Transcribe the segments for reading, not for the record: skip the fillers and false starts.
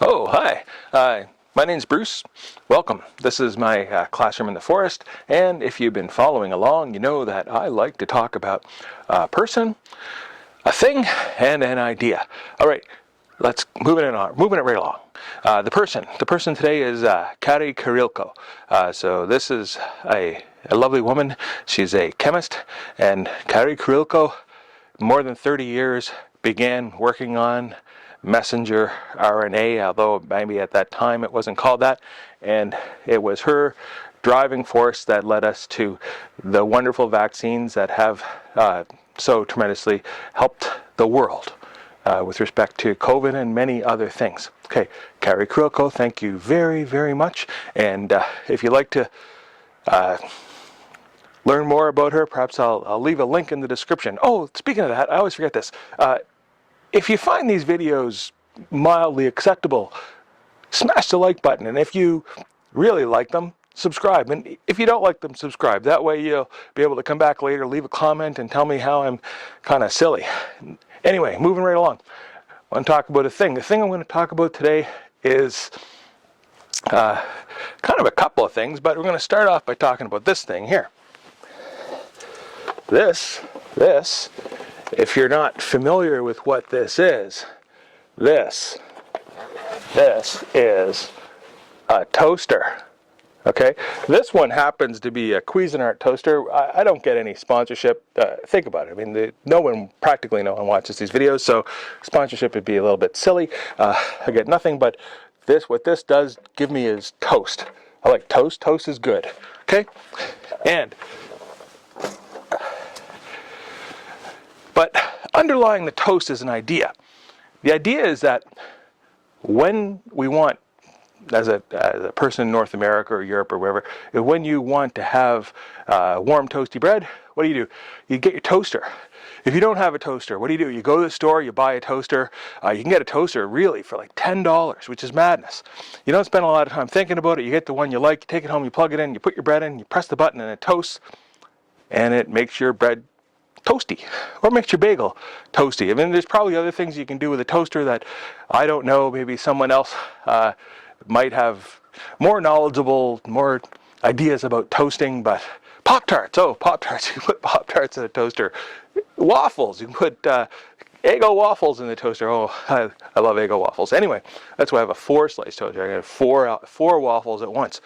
Oh, hi. My name's Bruce. Welcome. This is my classroom in the forest, and if you've been following along, you know that I like to talk about a person, a thing, and an idea. All right, let's moving it right along. The person today is Kari Kyrilko. So this is a lovely woman. She's a chemist, and Kari Kyrilko, more than 30 years, began working on messenger RNA, although maybe at that time it wasn't called that, and it was her driving force that led us to the wonderful vaccines that have so tremendously helped the world with respect to COVID and many other things. Okay, Kari Kyrilko, thank you very, very much, and if you'd like to learn more about her, perhaps I'll leave a link in the description. Oh, speaking of that, I always forget this. If you find these videos mildly acceptable, smash the like button. And if you really like them, subscribe. And if you don't like them, subscribe. That way you'll be able to come back later, leave a comment, and tell me how I'm kind of silly. Anyway, moving right along. I want to talk about a thing. The thing I'm going to talk about today is kind of a couple of things, but we're going to start off by talking about this thing here. This, if you're not familiar with what this is is a toaster. Okay, this one happens to be a Cuisinart toaster. I don't get any sponsorship. Think about it. I mean, practically no one watches these videos, so sponsorship would be a little bit silly. I get nothing, but what this does give me is toast. I like toast. Toast is good. Okay, but underlying the toast is an idea. The idea is that when we want, as a person in North America or Europe or wherever, when you want to have warm toasty bread, what do? You get your toaster. If you don't have a toaster, what do? You go to the store, you buy a toaster. You can get a toaster really for like $10, which is madness. You don't spend a lot of time thinking about it. You get the one you like, you take it home, you plug it in, you put your bread in, you press the button and it toasts, and it makes your bread toasty, or makes your bagel toasty. I mean, there's probably other things you can do with a toaster that I don't know. Maybe someone else might have more ideas about toasting, but Pop-Tarts. Oh, Pop-Tarts. You can put Pop-Tarts in a toaster. Waffles. You can put Eggo waffles in the toaster. Oh, I love Eggo waffles. Anyway, that's why I have a 4-slice toaster. I got four waffles at once.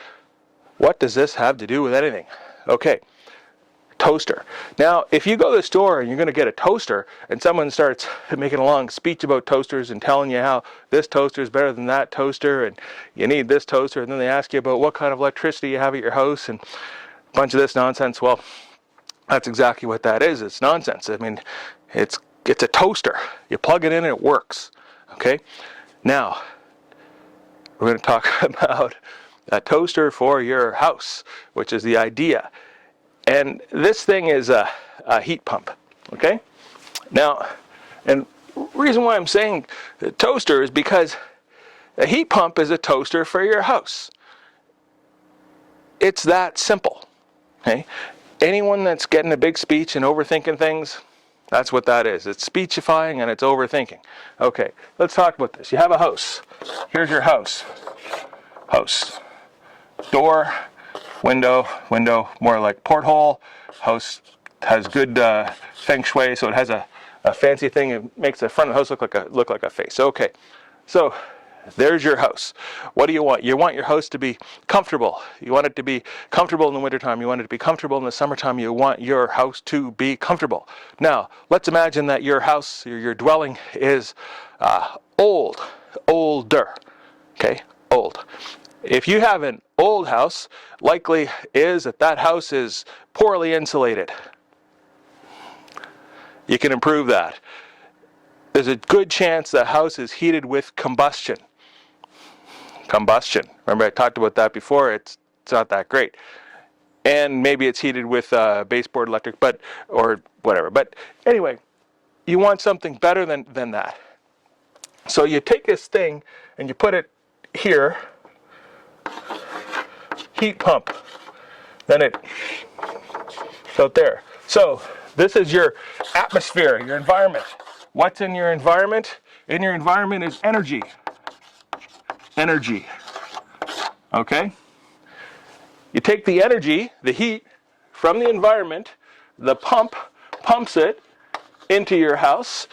What does this have to do with anything? Okay. Toaster. Now, if you go to the store and you're going to get a toaster and someone starts making a long speech about toasters and telling you how this toaster is better than that toaster and you need this toaster, and then they ask you about what kind of electricity you have at your house and a bunch of this nonsense, well, that's exactly what that is. It's nonsense. I mean, it's a toaster. You plug it in and it works. Okay? Now, we're going to talk about a toaster for your house, which is the idea. And this thing is a heat pump, okay? Now, and reason why I'm saying the toaster is because a heat pump is a toaster for your house. It's that simple, okay? Anyone that's getting a big speech and overthinking things, that's what that is. It's speechifying and it's overthinking. Okay, let's talk about this. You have a house. Here's your house. House. Door. Window, more like porthole. House has good feng shui, so it has a fancy thing. It makes the front of the house look like a face. Okay, so there's your house. What do you want? You want your house to be comfortable. You want it to be comfortable in the wintertime. You want it to be comfortable in the summertime. You want your house to be comfortable. Now, let's imagine that your house, your dwelling is older. Okay, old. If you have an old house, likely is that house is poorly insulated. You can improve that. There's a good chance the house is heated with combustion. Remember I talked about that before. It's not that great. And maybe it's heated with baseboard electric, or whatever. But anyway, you want something better than that. So you take this thing and you put it here. Heat pump. Then it's out there. So this is your atmosphere, your environment. What's in your environment? In your environment is energy. energy. Okay? You take the energy, the heat, from the environment, the pump pumps it into your house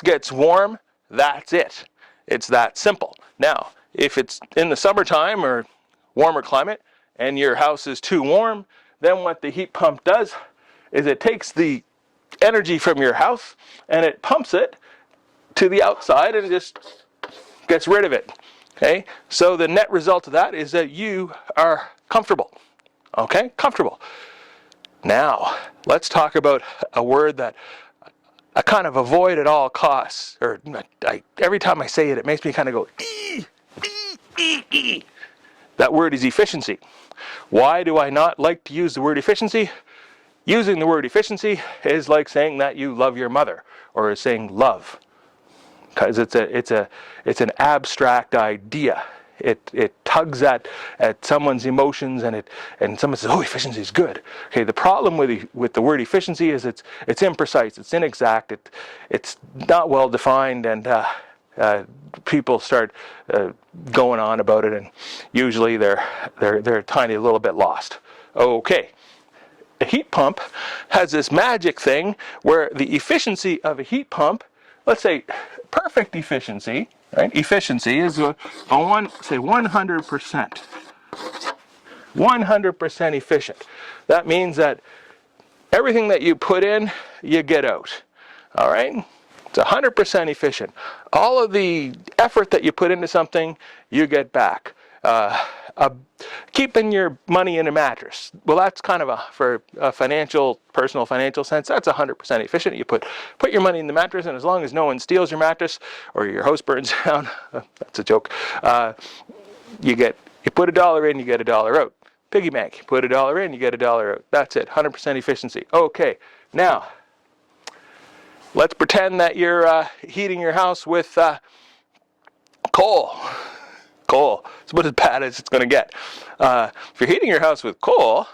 gets warm, that's it. It's that simple. Now, if it's in the summertime or warmer climate and your house is too warm, then what the heat pump does is it takes the energy from your house and it pumps it to the outside and just gets rid of it. Okay? So the net result of that is that you are comfortable. Okay? Comfortable. Now, let's talk about a word that I kind of avoid at all costs. Or every time I say it, it makes me kind of go, ee, ee, ee, ee. That word is efficiency. Why do I not like to use the word efficiency? Using the word efficiency is like saying that you love your mother, or saying love, because it's an abstract idea. It tugs at someone's emotions, and someone says, "Oh, efficiency is good." Okay, the problem with the word efficiency is it's imprecise, it's inexact, it's not well defined, and people start going on about it, and usually they're tiny a little bit lost. Okay. A heat pump has this magic thing where the efficiency of a heat pump, let's say perfect efficiency, right? Efficiency is say 100%. 100% efficient. That means that everything that you put in, you get out. All right? It's 100% efficient. All of the effort that you put into something, you get back. Keeping your money in a mattress. Well, that's kind of for a personal financial sense, that's 100% efficient. You put your money in the mattress, and as long as no one steals your mattress or your house burns down, that's a joke, you put $1 in, you get $1 out. Piggy bank, put $1 in, you get $1 out. That's it, 100% efficiency. Okay, now, let's pretend that you're heating your house with coal. Coal. It's about as bad as it's going to get. If you're heating your house with coal,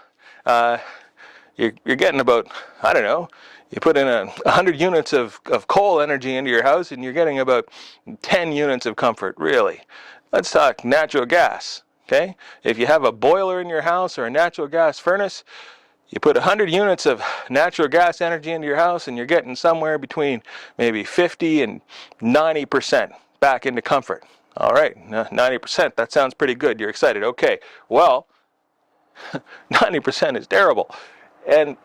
you're getting about, I don't know, you put in 100 units of coal energy into your house, and you're getting about 10 units of comfort, really. Let's talk natural gas, okay? If you have a boiler in your house or a natural gas furnace, you put 100 units of natural gas energy into your house, and you're getting somewhere between maybe 50 and 90% back into comfort. All right, 90%, that sounds pretty good. You're excited. Okay, well, 90% is terrible. And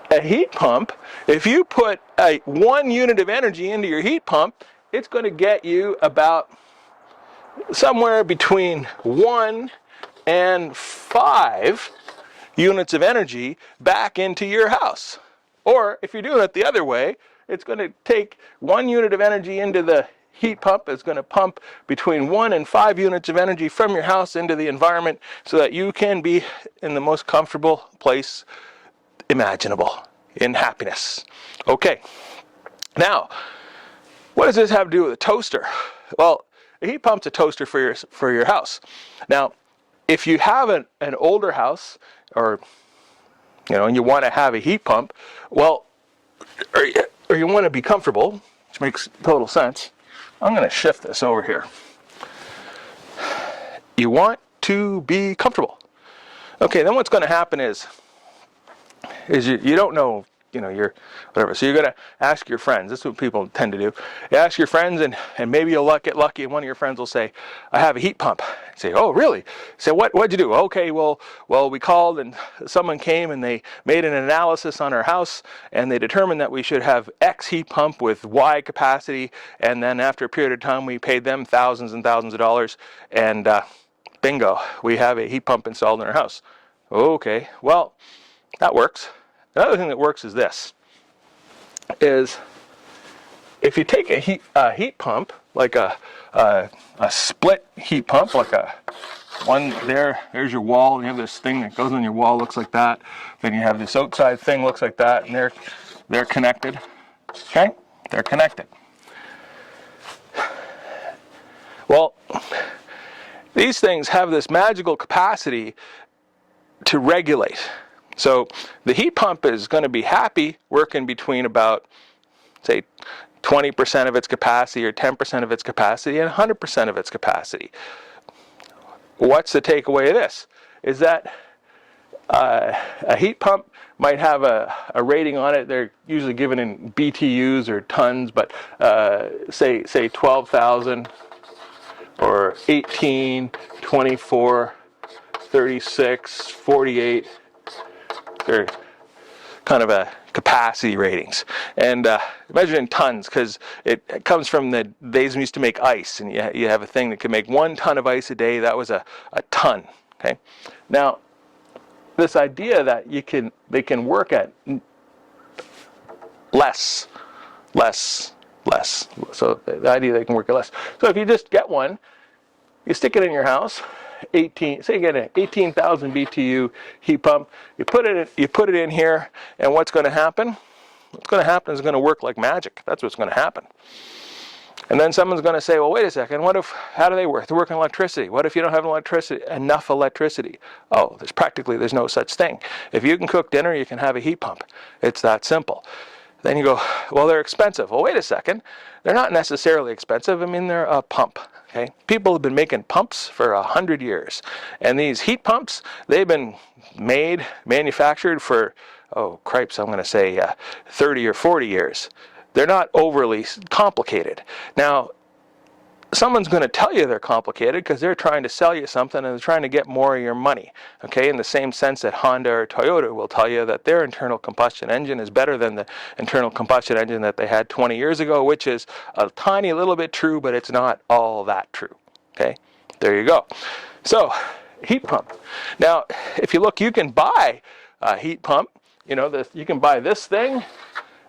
a heat pump, if you put 1 unit of energy into your heat pump, it's going to get you about somewhere between 1 and 5 units of energy back into your house. Or if you're doing it the other way, it's going to take 1 unit of energy into the heat pump. It's going to pump between 1 and 5 units of energy from your house into the environment so that you can be in the most comfortable place imaginable, in happiness. Okay, now, what does this have to do with a toaster? Well, a heat pump's a toaster for your house. Now, if you have an older house, or and you want to have a heat pump, well, or you want to be comfortable, which makes total sense. I'm going to shift this over here. You want to be comfortable. Okay, then what's going to happen is you don't know, you're whatever. So you're going to ask your friends. This is what people tend to do. You ask your friends, and maybe you'll get lucky, and one of your friends will say, "I have a heat pump." You say, "Oh, really?" Say, "What'd you do?" "Okay, well, we called, and someone came, and they made an analysis on our house, and they determined that we should have X heat pump with Y capacity, and then after a period of time, we paid them thousands and thousands of dollars, and bingo, we have a heat pump installed in our house." Okay, well, that works. Another thing that works is this, is if you take a heat pump, like a split heat pump, like there's your wall, and you have this thing that goes on your wall, looks like that. Then you have this outside thing, looks like that, and they're connected. Okay? They're connected. Well, these things have this magical capacity to regulate. So the heat pump is going to be happy working between about, say, 20% of its capacity or 10% of its capacity and 100% of its capacity. what's the takeaway of this? Is that a heat pump might have a rating on it. They're usually given in BTUs or tons, but say 12,000 or 18, 24, 36, 48. They're kind of a capacity ratings, and measured in tons because it comes from the days when we used to make ice, and you have a thing that could make 1 ton of ice a day. That was a ton. Okay, now this idea that they can work at less. So the idea they can work at less. So if you just get one, you stick it in your house. Say you get an 18,000 BTU heat pump. You put it in here, and what's going to happen? What's going to happen is it's going to work like magic. That's what's going to happen. And then someone's going to say, well, wait a second. How do they work? They work on electricity. What if you don't have enough electricity? Oh, there's no such thing. If you can cook dinner, you can have a heat pump. It's that simple. Then you go, well, they're expensive. Well, wait a second. They're not necessarily expensive. I mean, they're a pump. Okay? People have been making pumps for 100 years. And these heat pumps, they've been manufactured for, I'm going to say 30 or 40 years. They're not overly complicated. Now, someone's going to tell you they're complicated because they're trying to sell you something and they're trying to get more of your money. Okay, in the same sense that Honda or Toyota will tell you that their internal combustion engine is better than the internal combustion engine that they had 20 years ago, which is a tiny little bit true, but it's not all that true. Okay, there you go. So, heat pump. Now, if you look, you can buy a heat pump. You can buy this thing,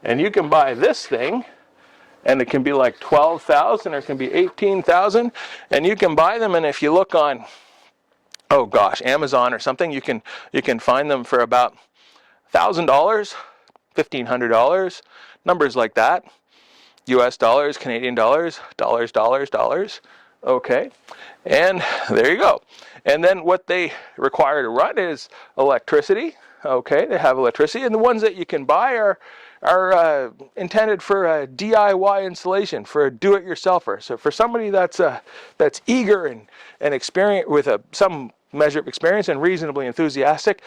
and you can buy this thing, and it can be like 12,000 or it can be 18,000, and you can buy them. And if you look on, Amazon or something, you can find them for about $1,000, $1,500, numbers like that, U.S. dollars, Canadian dollars. Okay, and there you go. And then what they require to run is electricity. Okay, they have electricity, and the ones that you can buy are intended for a DIY installation, for a do-it-yourselfer. So for somebody that's eager and experienced with some measure of experience and reasonably enthusiastic,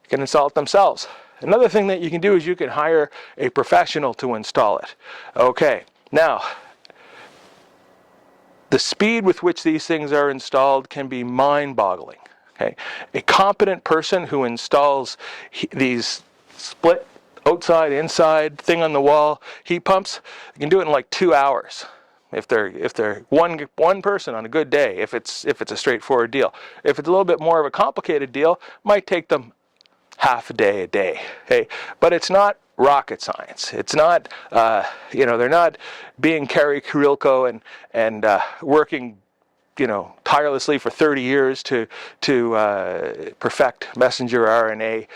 can install it themselves. Another thing that you can do is you can hire a professional to install it. Okay, now the speed with which these things are installed can be mind-boggling. Okay, a competent person who installs these split outside, inside, thing on the wall heat pumps, you can do it in like 2 hours. If they're one person on a good day, if it's a straightforward deal. If it's a little bit more of a complicated deal, it might take them half a day. Okay, but it's not rocket science. It's not they're not being Kerry Kirilko and working tirelessly for 30 years to perfect messenger RNA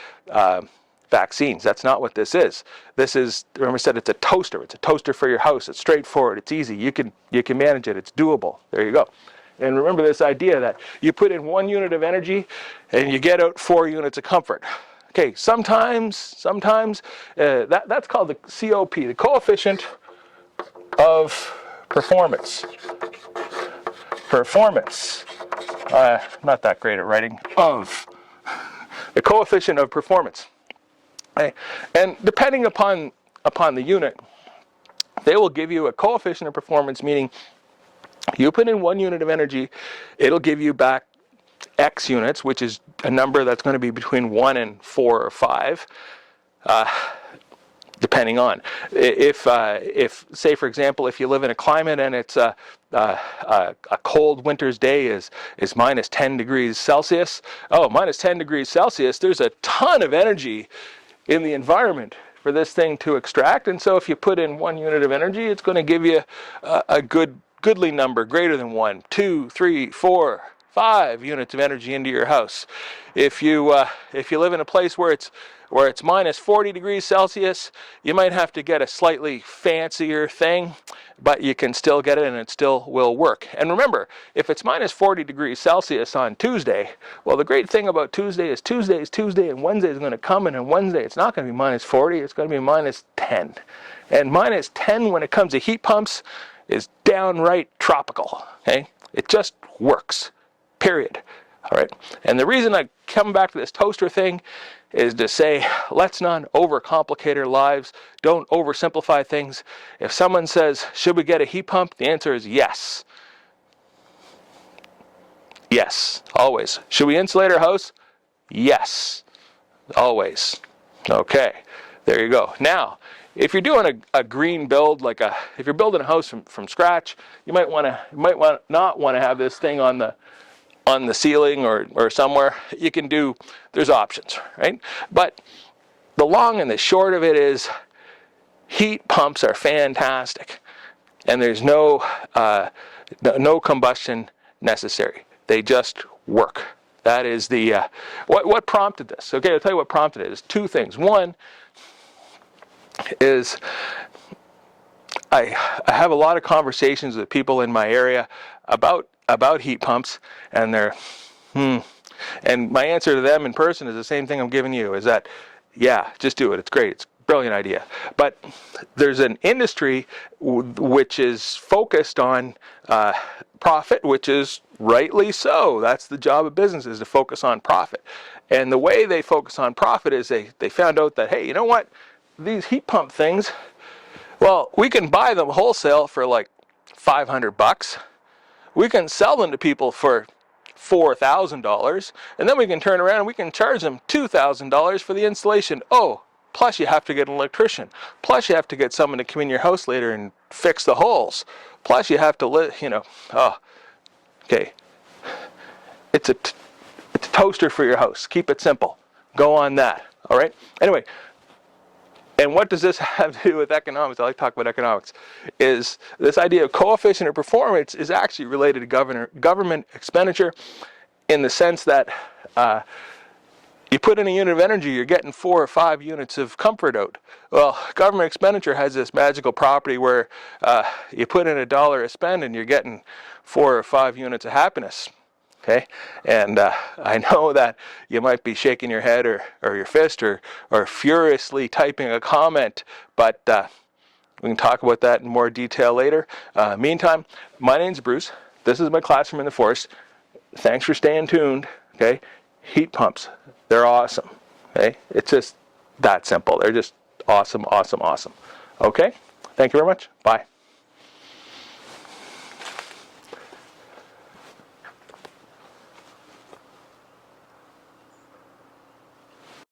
vaccines. That's not what this is. This is, remember I said, it's a toaster. It's a toaster for your house. It's straightforward. It's easy. You can manage it. It's doable. There you go. And remember this idea that you put in 1 unit of energy and you get out 4 units of comfort. Okay, sometimes that's called the COP, the coefficient of performance. Not that great at writing. The coefficient of performance. Okay. And depending upon the unit, they will give you a coefficient of performance, meaning you put in 1 unit of energy, it'll give you back X units, which is a number that's going to be between 1 and 4 or 5. Depending on if say for example, if you live in a climate and it's a cold winter's day is minus 10 degrees Celsius. Minus 10 degrees Celsius, there's a ton of energy in the environment for this thing to extract, and so if you put in 1 unit of energy, it's going to give you a goodly number greater than 1, 2, 3, 4, 5 units of energy into your house. If you live in a place where it's minus 40 degrees Celsius, you might have to get a slightly fancier thing, but you can still get it and it still will work. And remember, if it's minus 40 degrees Celsius on Tuesday, well, the great thing about Tuesday is Tuesday and Wednesday is going to come, and on Wednesday it's not going to be minus 40, it's going to be minus 10. And minus 10 when it comes to heat pumps is downright tropical. Okay? It just works. Period. All right. And the reason I come back to this toaster thing is to say, let's not overcomplicate our lives. Don't oversimplify things. If someone says, should we get a heat pump? The answer is yes. Yes, always. Should we insulate our house? Yes, always. Okay, there you go. Now, if you're doing a green build, if you're building a house from scratch, you might not want to have this thing on the ceiling or somewhere. You can do, there's options, right? But the long and the short of it is, heat pumps are fantastic, and there's no combustion necessary. They just work. That is the what prompted this. Okay, I'll tell you what prompted it. It's two things. One is I have a lot of conversations with people in my area about heat pumps, and they're and my answer to them in person is the same thing I'm giving you, is that, yeah, just do it. It's great. It's a brilliant idea. But there's an industry which is focused on profit, which is rightly so. That's the job of business, is to focus on profit. And the way they focus on profit is they found out that, hey, you know what? These heat pump things, well, we can buy them wholesale for like $500. We can sell them to people for $4,000, and then we can turn around and we can charge them $2,000 for the installation. Oh, plus you have to get an electrician. Plus you have to get someone to come in your house later and fix the holes. Plus you have to, okay. It's a toaster for your house. Keep it simple. Go on that. All right. Anyway. And what does this have to do with economics? I like to talk about economics. Is this idea of coefficient of performance is actually related to government expenditure, in the sense that you put in a unit of energy, you're getting 4 or 5 units of comfort out. Well, government expenditure has this magical property where you put in $1 of spend and you're getting 4 or 5 units of happiness. Okay, and I know that you might be shaking your head or your fist or furiously typing a comment, but we can talk about that in more detail later. Meantime, my name's Bruce. This is my Classroom in the Forest. Thanks for staying tuned. Okay, heat pumps, they're awesome. Okay, it's just that simple. They're just awesome, awesome, awesome. Okay, thank you very much. Bye.